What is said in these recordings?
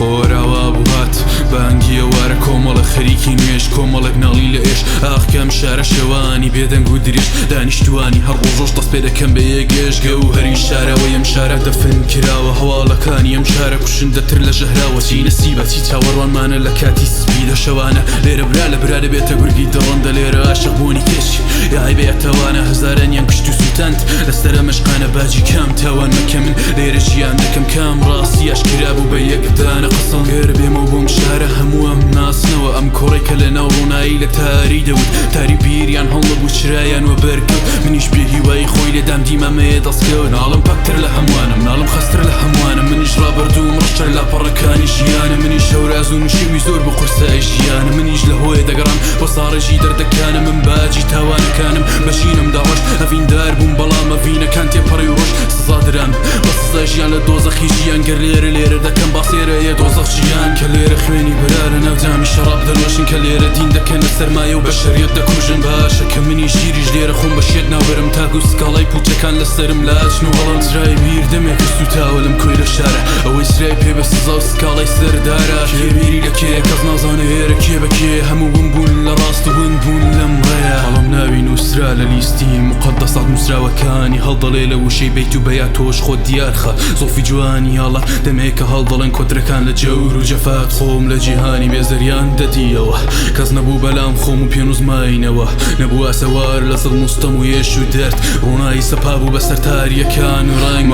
خۆراوا بووهات بانگیە وارە کۆمەڵە خەریکی نوێش کۆمەڵێک ناڵی لە ئێش ئاخکەم شارە شەوانی بێدەنگ و درێژ دانیشتوانی هەر ڕۆژۆش دەست پێ دەکەم بە یەکێشگە و هەری شارەوە ئەم شارە دەفن کراوە هەواڵەکانی ئەم شارە کوشندەتر لە ژەهراوە چی نەسیبە چی چاوەڕوانمانە لە کاتی سپیدە شەوانە لێرە برا لە برا دەبێتە گورگی دەڕەندە لێرە عاشق بوونی کێشی یاهای بێتەوانە هەزارانیان کشت و سووتاند لەسەرە مەشقانە باجی کام تاوان مەکە من لێرە ژیان دەکەم کام ڕاستی ئاشکرا بوو بە یەکدانە قسەڵ گەر بێمە بۆم شارە هەموو ئەم ناسنەوە ئەم کۆڕێکە لە ناو ڕوونایی لە تاری دەوت تاری بیریان هەڵە بوو چرایان وە بەرکەوت منیش بێ هیوای خۆی لێدام دیمەمەیە دەستکەوت ناڵم پاکتر لە هەمووانم ناڵم خەستر لە هەمووانم منیش ڕابردووم ڕشتر لە پەڕەکانی ژیانە منیش شەوراز و نوشیوی زۆر بە قورسای ژیانە منیش لە هۆیە دەگەڕام بۆ ساڕێژی دەردەکانم من باجی تاوانەکانم بەشینم داڕۆژ ئەڤیندار بووم بەڵام ئەڤینەکان تێپەڕی و ڕۆژ سزادران بە سزای ژیان لە دۆزەخی ژیان گەر لێرە دەکەم باسێرەیە دۆزەخ ژیان کە لێرە خوێنی برارە ناوجامی شەڕاب دەنوێشن کە لێرە دین دەکەن لە سەرمایە و بە شەریەت دەکوژن باشە کە منی ژیریش لێرە خۆم بە شێت ناوبەرم تاک و سکاڵای پوچەکان لەسەرم لاچن و هەڵام چرای بیر دەمێک سوتاوە لەم کۆی لە شارە ئەوەی سرای پێ بە سزا و سکاڵای سەردارە کێبیری لە کێ کەس نازانە هێرە کێ بەکێ هەموو بوون لە ڕاست و بوون لەم ڕێە هەڵام ناوی نووسرا لە لیستی مقدەسات نووسراوەکانی هەڵدەڵێ لە وشەی بەیت و بەیا تۆش خۆت دیارخە زۆفی جوانی هەڵە دەمێکە هەڵدەڵێن کۆترەکان لە جەور و جەفات خۆم لە جیهانی بێزەریان دەدیەوە کەس نەبوو بەلام خۆم و پێنووزماینەوە نەبوو ئاسەوار لە سڵ موستەم و یێش و دەرد ڕوونایی سەپا بوو بەسەر تاریەکان و ڕنگ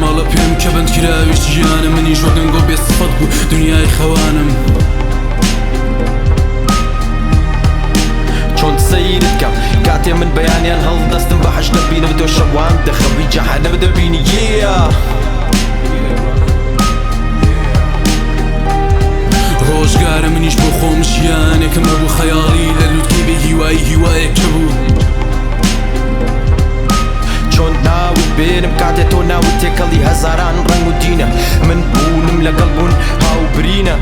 ماڵە پێم کە بەندکراوی ژیانە منیش وەگەنگۆ بێسفەت بوو دنیای خەوانم چۆن سەیرت کەم کاتێ من بەیانیان هەڵدەستم بە حەش دەبینم تۆ شەوان دەخەوی جەهەنەم دەبینی ڕۆژگارە منیش بۆ خۆم ژیانێکم هەبوو خەیاڵی لە لوتکی بێ هیوایەکە بوو چۆن ناوت بێنم کاتێ تۆ ناوت تێکەڵی هەزاران ڕنگ و دینە من بوونم لەگەڵ بوون هاوبرینە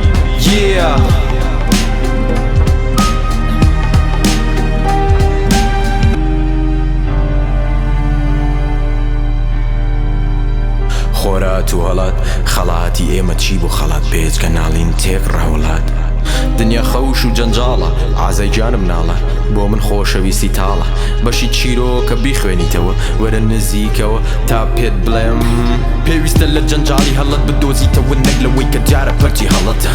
خۆرات و هەڵات خەڵاتی ئێمە چی بوو خەڵات پێچ کە ناڵین تێک ڕاوەڵات دنیا خەوش و جەنجاڵە ئازای جانم ناڵە بۆ من خۆشەویستی تاڵە بەشی چیرۆکە بیخوێنیتەوە وەرە نزیکەوە تا پێت بڵێم پێویستە لە جەنجاڵی هەڵت بدۆزیتەوە نەک لەوەی کە جارە پەرچی هەڵەتە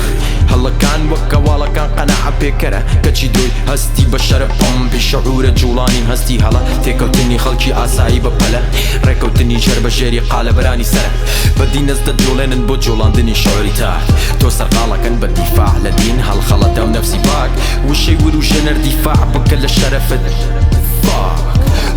هەڵەکان وەک کەواڵەکان قەنەعە پێکەرە کەچی دۆی هەستی بە شەرەفم پێشەعورە جوڵانی هەستی هەڵە تێکەوتنی خەڵکی ئاسایی بە پەلە ڕێکەوتنی ژەر بە ژێری قالەبەرانی سەرە بەدین دەست دەجۆڵێنن بۆ جوڵاندنی شەوەری تار تۆ سەرقاڵەکەن بە دیفاع لە دین هەڵخەڵەتە و نەفسی باک وشەی وروژەنەر دیفاع بکە لە شەرەفت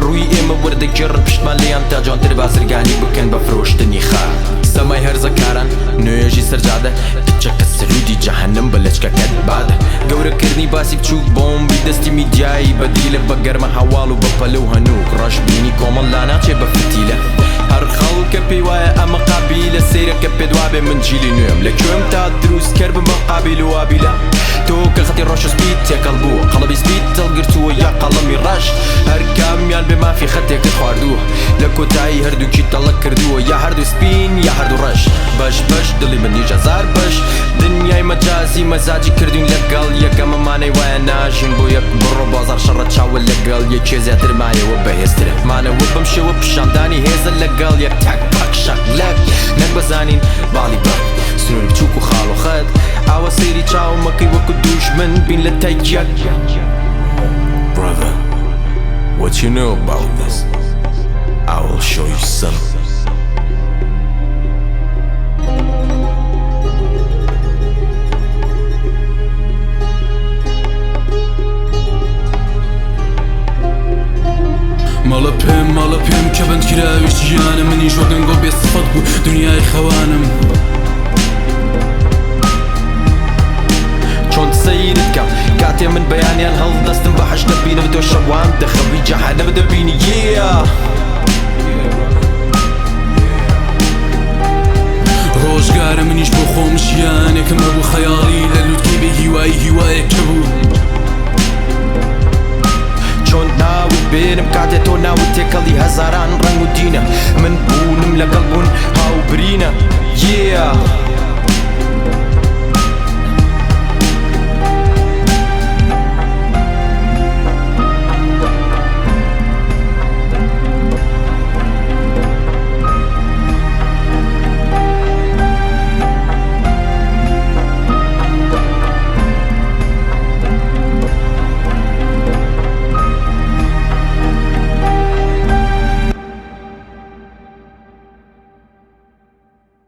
ڕووی ئێمە وەردەگێڕن پشتمان لێیان تا جوانتر بازرگانی بکەن بە فرۆشتنی خار سەمای هەرزەکاران نوێژی سەرجادە کچەکە سەرودی جەهەنەم بە لەچکەکەت بادە گەورەکردنی باسی بچووک بۆمبی دەستی میدیایی بەدیلە بە گەرمە هەواڵ و بە پەلە و هەنووک ڕەش بینی کۆمەڵ لا ناچێ بە فتیلە هەر خەڵکە پێی وایە ئەمە قابیلە سەیرەکە پێت وابێ من جیلی نوێم لە کوێم تا دروست کرد بمە قابیل و وابیلە تۆ کە خەتی ڕۆژە سپید تێکەڵ بووە قەڵەبی سپید دڵگرتووە یا قەڵەمی ڕەش هەر کامیان بێ مافی خەتێکت خواردووە لە کۆتایی هەردووکی تەڵەک کردووە یا هەردوو سپین یا هەردوو ڕەش بەش دڵی منیش هەزار بەش دنیای مەجازی مەزاجی کردوین لەگەڵ یەکەمەمانەی وایە ناژین بۆ یەک بڕۆ بازار شەڕە چاوە لەگەڵ یەکێ زیاتر مایەوە بەهێزترە مانەوە بەم شێوە پیشاندانی هێزە لەگەڵ یەک تاک پاک شەقلەک نەک بەزانین باڵی بەر سنوور بچووک و خاڵ و خەت ئاوە سەیری چاومەکەی وەکو دوژمن بین لە تایکیەک Brother, what you know about this? I will show you some. ماڵە پێم کە بەندکراوی ژیانە منیش وەگەنگۆ بێسفەت بوو دنیای خەوانم چۆن سەیرت کەم کاتێ من بەیانیان هەڵدەستم بە حەش دەبینم تۆ شەوان دەخەوی جەهەنەم دەبینی ڕۆژگارە منیش بۆ خۆم ژیانێکم هەبوو خەیاڵی لە لوتکی بێ هیوایەکە بوو چۆن ناوت بێنم کاتێ تۆ ناوت تێکەڵی هەزاران ڕنگ و دینە من بوونم لەگەڵ بوون هاوبرینە